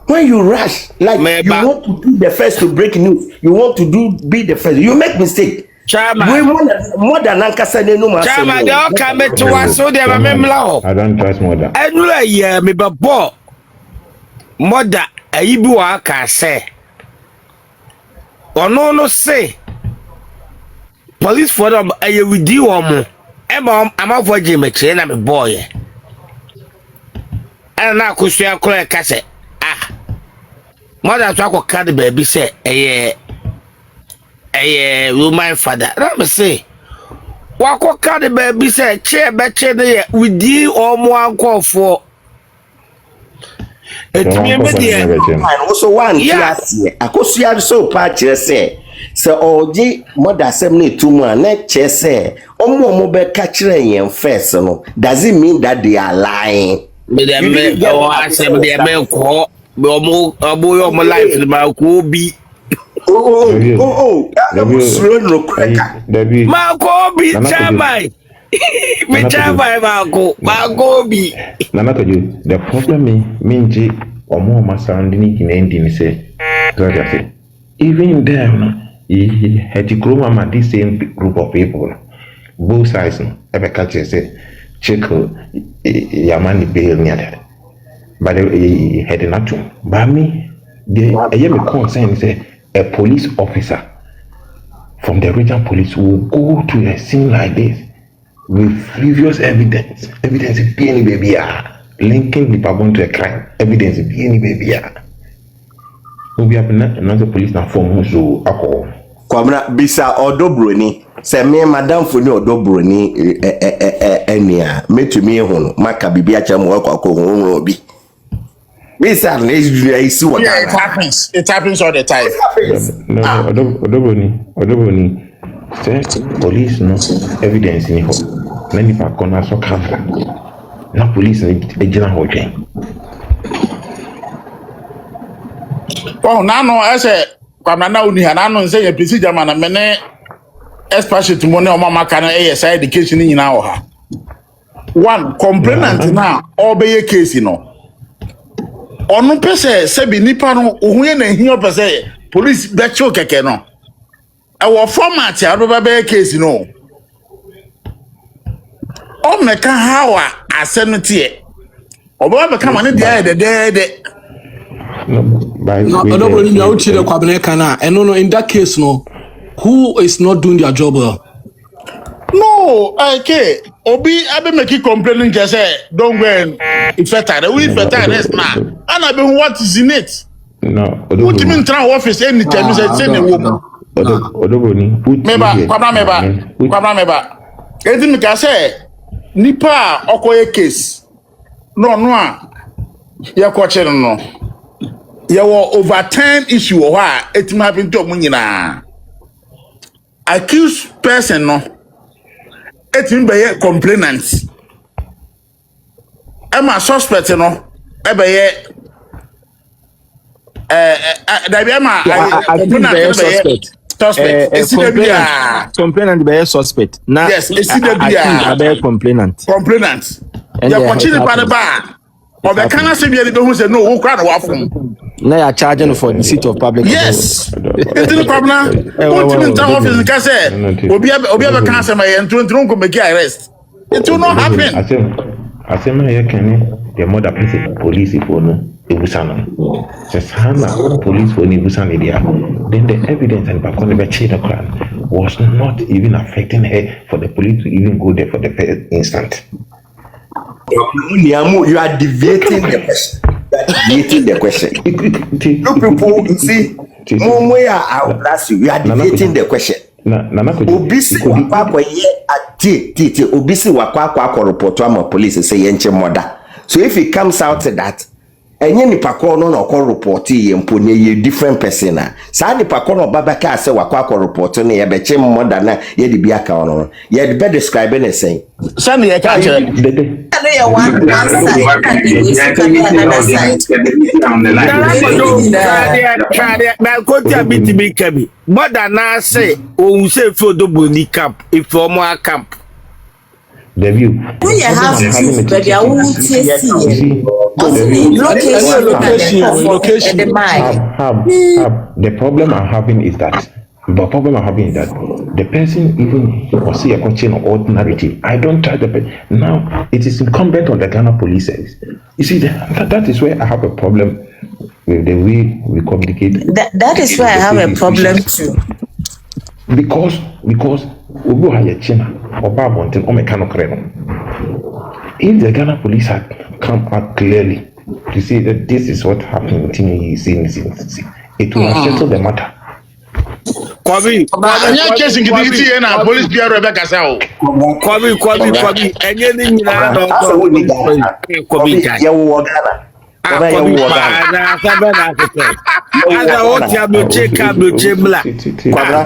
When you rush, like you want to be the first to break news, you want to be the first, you make mistake. Chama. We want more than Ankasa no man. Chama, they all come to us, so they are memla. I don't trust mother. I know a year, me babo. Mother, a Ibu can say. Or no say. Police for them, I will do one. I'm out for Jimmy Chain, I'm a boy. And now, Kushia Koya Cassette. mother to akọ the baby say Roman father. Let me say wakọ the baby say che be che dey with the omo anko for etimi me dey also one class here akosua so pa kire say oji mother asem na etumu a na che say omo be ka kire yen first no does it mean that they are lying? Me dey me asem dey me ko omo life the ma ko bi that was slow no cracker ma ko bi chamai me chamai ma ko bi Nana told you the problem is minji or more sounding in ending say even there he had to grow up this same group of people both sides ever catch say check yamani bail near that but he had not to but me I am a concern say a police officer from the regional police will go to a scene like this with previous evidence is being baby linking the person to a crime evidence is being baby we have another police now form so alcohol kwamra bisa odobroni se me madam foni odobroni enia metumi hu maka bibia cham wakọ hu obi bisa na isi what it happens all the time. no odobroni say police no evidence ni ho na nipa kona so camera na police ejina ho twen Nano ese kwamna na uni ha nano nse ye pisi jama na mene expert mo ne o mama kana side education nyina ho ha one complainant na obeye case no onu pese se bi nipa no ohun ye na hin pese police be cho keke no e wo format ado be case no o meka hawa asenute obo be kama ne de No, nobody know the Kwabene and no, in that case, no, who is not doing their job well? No, okay. Obi, I be making complaining just say don't go and it's better. We better rest now. And I be what is in it. no What you mean try office anytime you say the woman. odoboni Kwabra meba. Enti me ka say nipa okoye case. No a ya kwache no. Ya were over 10 issue or why it might happen to Munina. Accused person no it will be complainant. Emma suspect no ebe complainant be suspect. Now yes, it's the complainant. Complainant. Ya continue by bar. Or the kind of severe who said no, who cried away from. Now you're charging for the seat of public. Yes. It's the problem. What you in town office in Casse? Obi cancer my and to make arrest. It will not happen. I say my the mother police for no Ibusano. Says Hana police for Ibusani there. Then the evidence and back on the chain of crime was not even affecting her for the police to even go there for the first instant. You are deviating the question. You people, you see, you are deviating the question. Obisi wakwa ye ati obisi wakwa report to police say yenche murder. So if it comes out that enye nipa ko no na ko report ye mpo ne ye different person na sa nipa ko no babaka say wakwa report no ye be che murder na ye de bi aka no ye de be describe na say Send ye ka chere more than I say, oh, say for the bully camp, if for more camp. The view. We have to, but I won't see Location. The problem I'm having is that the person even was see a question of ordinarity. I don't try the person. Now it is incumbent on the Ghana police service. You see that is where I have a problem with the way we communicate. That is where I have a problem too. Because Ubu Hayachina or Babontin or Mechanical. If the Ghana police had come out clearly to say that this is what happened. It will settle the matter. Kwabi, Anya case ngiti na police bureau be kasa o. Kwabi. Enye ni nyina na Asa oto wo ni police Ghana. Kwabi Kobi jai. ye wo Ghana. Kobi ye wo Ghana. Na sabe na kete. Ada Ghana. oti abroche ka broche bla.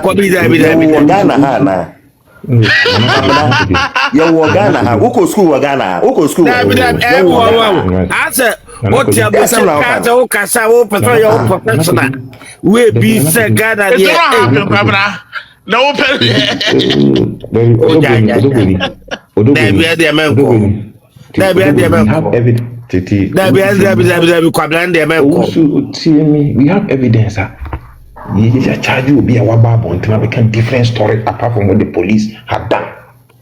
Kwabi jai bi Ye bi. wo Ghana ha na. Ye wo Ghana ha. Uko school wo Ghana. Uko school. Dabi wo. Ase oti abroche ka ta o kasa wo person yo professional. We be say Ghana It's there. not happen, Kwabena. Na open. We have evidence. You charge you be a wababo until we can different story apart from what the police have done.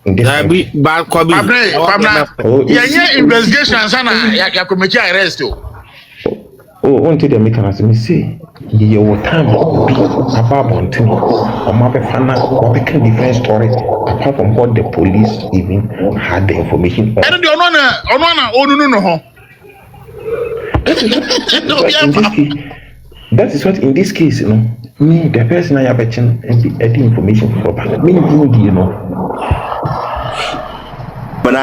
In this country. Kwabena. Yenye investigation sana ya committee arrest o. Oh, until they make an say, your time about Bontini, or Mapefana, or we can different story apart from what the police even had the information. And the no. That is what in this case, you know, me, the person I have a chance and the information for me, you know. But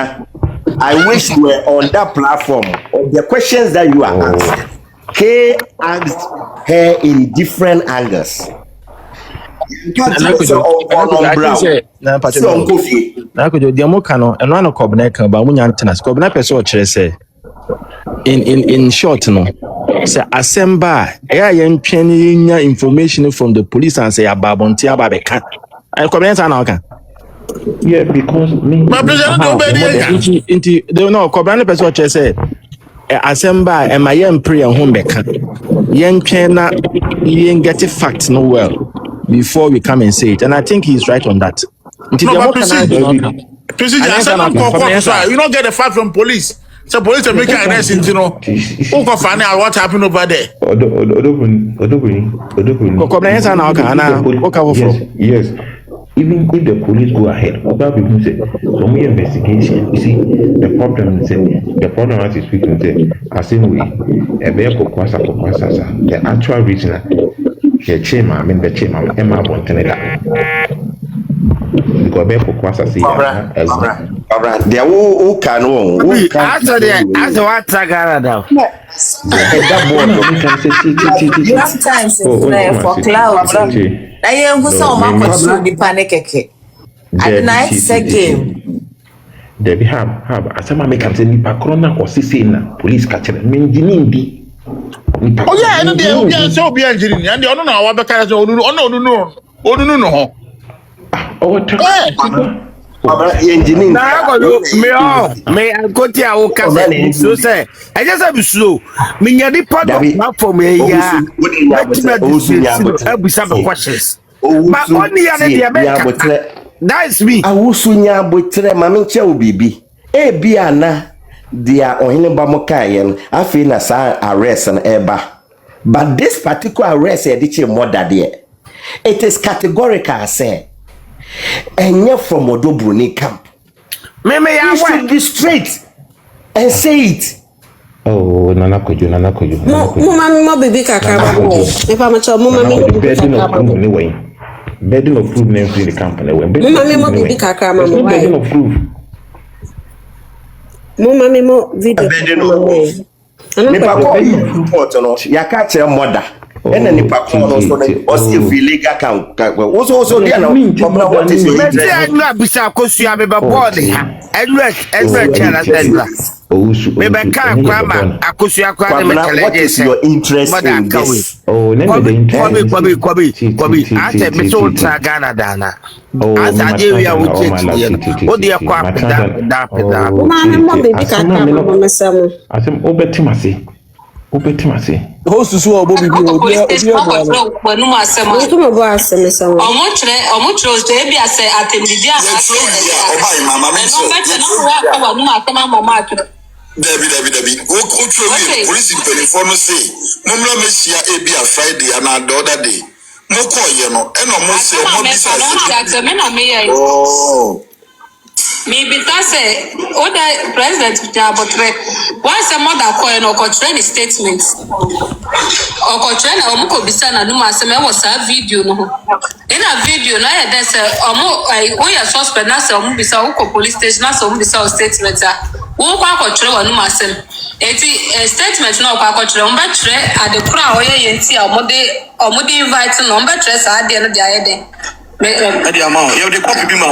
I wish you were on that platform. The questions that you are asking. Kay asked her in different angles. In short, no. Say assemble, information from the police and say ababonti ababeka. I comment on yeah, because me. My president into they know Cobrana person say assemble and my young prayer home back. Young China, you get facts no well before we come and say it, and I think he's right on that. You don't get the fact from police. So police are making arrests, you know. Who can find out what happened over there? Yes. Even if the police go ahead, other people say some investigation. You see, the problem as you speak, the same way, the actual reason, the chairman, Emma Bonteneda. Because Bepo say, there who can After what Tagara now. Sometimes for cloud. I am going to be panic. At night, it's a game. They have some make them say nipa corona or sisena police catch them. Minjini. Oh yeah, and they so be engineering, and they don't know what the cars no. engineering. Me I go to our cousin. So say, I just have slow. Me nyadi part for me ya. I some questions. But only that's me. Awusunya botre mami che obibi. Bia na dia ohene ba mokaye afi na sa arrest na eba. But this particular arrest e diche murder there. It is categorical say. Enye from Odobruni camp. You should be straight and say it. Oh, Nana Kojo. Mama, baby, Kaka. If I'm a child, Mama, Bedding of proof names in the company. Mama, baby, Kaka, Mama. Bedding of proof. Mama, video. Nipa ko report no ya ka che mother ena nipa ko no so o si illegal can also dia na what is your interest na bisa kosua me ba board ha enwe chala tendra me ba ka kwa ma akosua kwa me kala what is your interest in this kwabi ate me so tra Ghana dana asa je wi a wo chechi o de kwa da Mama, baby, Kaka, Mama, Samu. Asem obetimase. Host so obo bibi obi Wanu masema. Ntu mo bo aseme samu. Omutre so ebi ase atemdidi ase. Obai mama me so. No wa wanu masema mama atro. Dabi. O tro police telephone say. Momla me sia ebi a Friday and the other day. Mo ko ye no e no mo say mo bisa. Oh. Maybe that's a other president Jabotre. Once a mother coin or train statement or train or Muko Bisana Numa Seme was a video no. In a video, no, there's a we are suspect Nasa Mubisa police station, Nasa Mubisa statement. Who quack train or Numa Sem. A statement no quack train, but at the crowd, or Modi inviting number dress at the end of the day. Eddie amount, you have the copy be my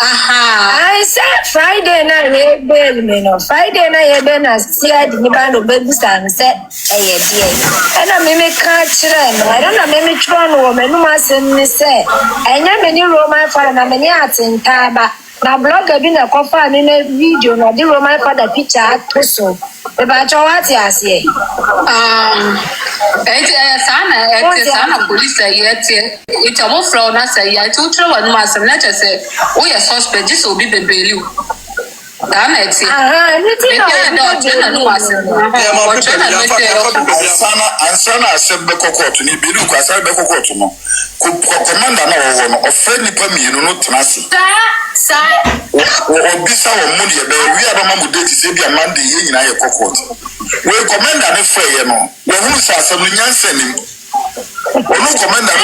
I said Friday night, bail me no. Friday night, then I see I didn't buy no baby stand set. And I may catch them. I don't know, maybe try no woman who must say, I never knew Roman for an Amaniat in Taba. Now, blogger been a coffee in a video, no, the Roman for the picture at Tuso. About your what you say. Sana police yet it's a more fraud as a year to throw one mass and let us say, oh, yes, suspect, this will be the bail. Damn it. Ansana said Beko to me, Bilu, I said Beko to no. Commander no of friendly permit, no Tanasi. Or Bisa or Moody, we are a man to say be a Monday in a cocoa. We commander the fray, no. Who says some Yansen? No commander,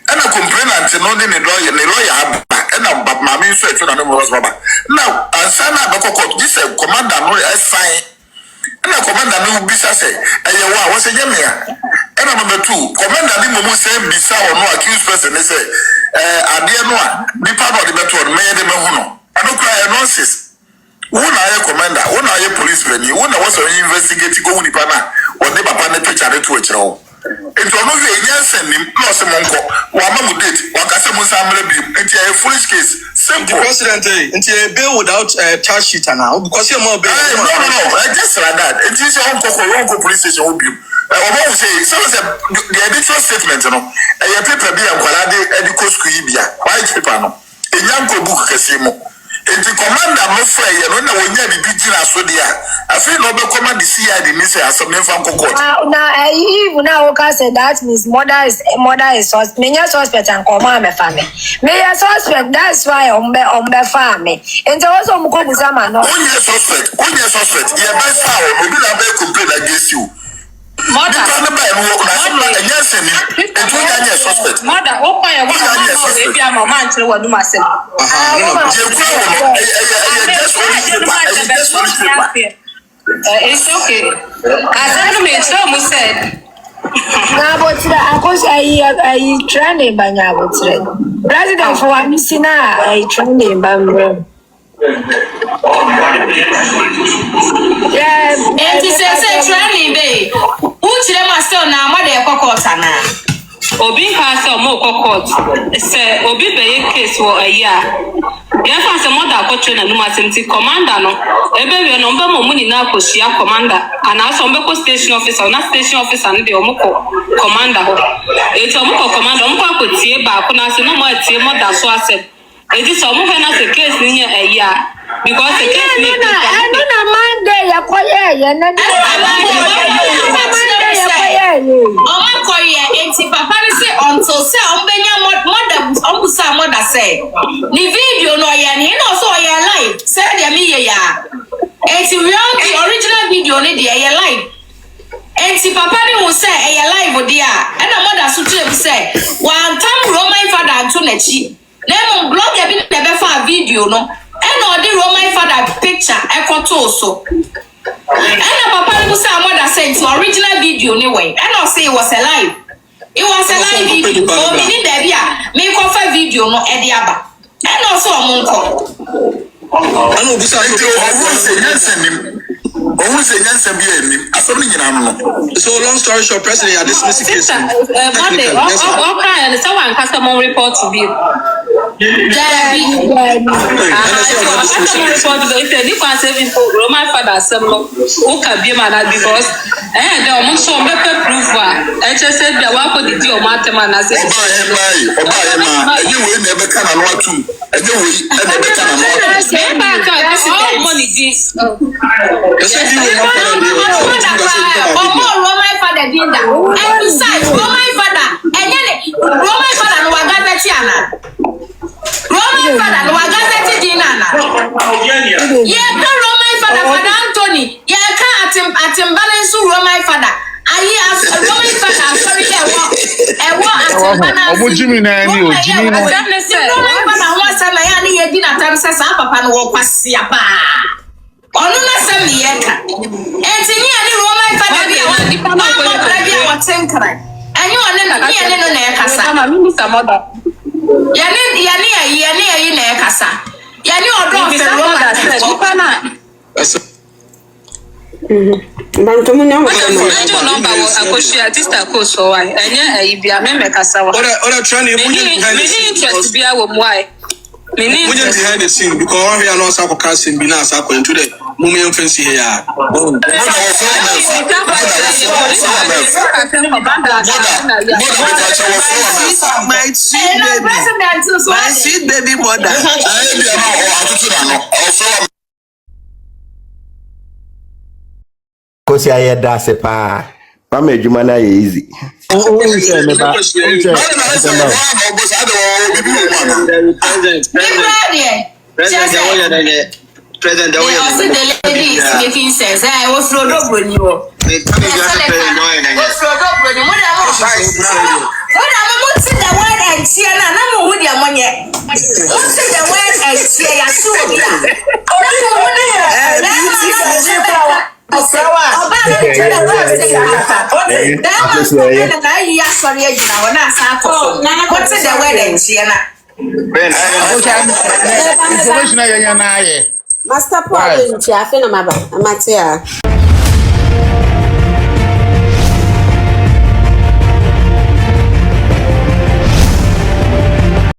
and a complainant no the lawyer and a mammy said to the was Baba. Now, Ansana Bako, this commander no sign. And a commander no bisa say, and you was a yamia. And number two, commander Limu say bisa or no accused person, they say, I dear no, be part of the battle, made them a hono. I don't cry nonsense. Who are your commander? Who are your policemen? Who was investigating go with Pana or the Papa picture to a show? It was not a yes and lost a monko. Wama did, Wakasamusa Melebi, into a foolish case. Simple. President, into a bill without a charge sheet now because you're more bail. No, just like that. It is your own police station. Obo say so the editorial statement no e ya paper bi ankwalade edico school bia white paper no enyanko book kesimo enti commander no fra ye no na wonya bibi gina so dia afi no be command the CID ni say asem fa court now even now okay say that means mother is suspect menya suspect and command me family me suspect that's why ombe family enti also mko buzama no onye suspect ye be fa o bi na be complain against you. Mother, Mother, open your man to what do myself. It's okay. As I said. Now, but I training by now. President for what missing I training by yeah, and this is training day. Which them are still now, what they are now. Obi has a more court. Say, Obi be case for a year. Yes, as a mother, coaching and Numasimti commander. No, every number of money now, Koshia commander, and also Moko station officer, not station officer, and the Omoko commander. It's Omoko commander, Omoko could see back when I say no more, it's mother, so I said. It is almost a case near a year because the case near I don't know Monday, you're quiet, you're not until say mother say the video no ya ni no so ya live say dia me ya it's the original video ni dia ya live enti papa ni wo say ya live dia and mother so tell say one time Roman father anto na chi na mo blog ya bi na be fa video no e no the Roman father picture ekoto so. And papa no say mother said the original video anyway. And I say it was alive. It was a live video. So me need there be me cover video no e dey aba. And also amonko. I know this so long story short, President, you dismiss the case. Monday, okay, someone customer report to be. If you different saving for my father, some who can be man because the woman so me proof I just said the one for the deal matter man as money this. Roman father did that. And besides, Roman father, and then Roman father no wagata tiana. Roman father no wagata dinana. Yeah, Roman father Anthony. Yeah, atim balance Roman father. Aye, Roman father. Sorry, atim balance. Jimmy na ni o Jimmy na. Roman father wants to say na ye di na time say papa no wo kwase apa. Onu na sem ye ka. Entini ani Roman father bi wa di papa ko bi wa tenkra. Anyi one no ni ene no na e kasa. Mama mi bisa mother. Yani ayi na e kasa. Yani odo of Roman father na. Bantu munya mo. Ajo number wo akoshia sister ko so why. Enye ayi bia me kasa wa. Oda trend you interest bia wo mo why. We just behind the scene because one here no sako casting be na sako into the moment fancy here. My sweet baby mother. Kosi aye da se pa. Mama ejuma na ye easy. President, the lady is making sense. I was so when you were. Master Paul, I'm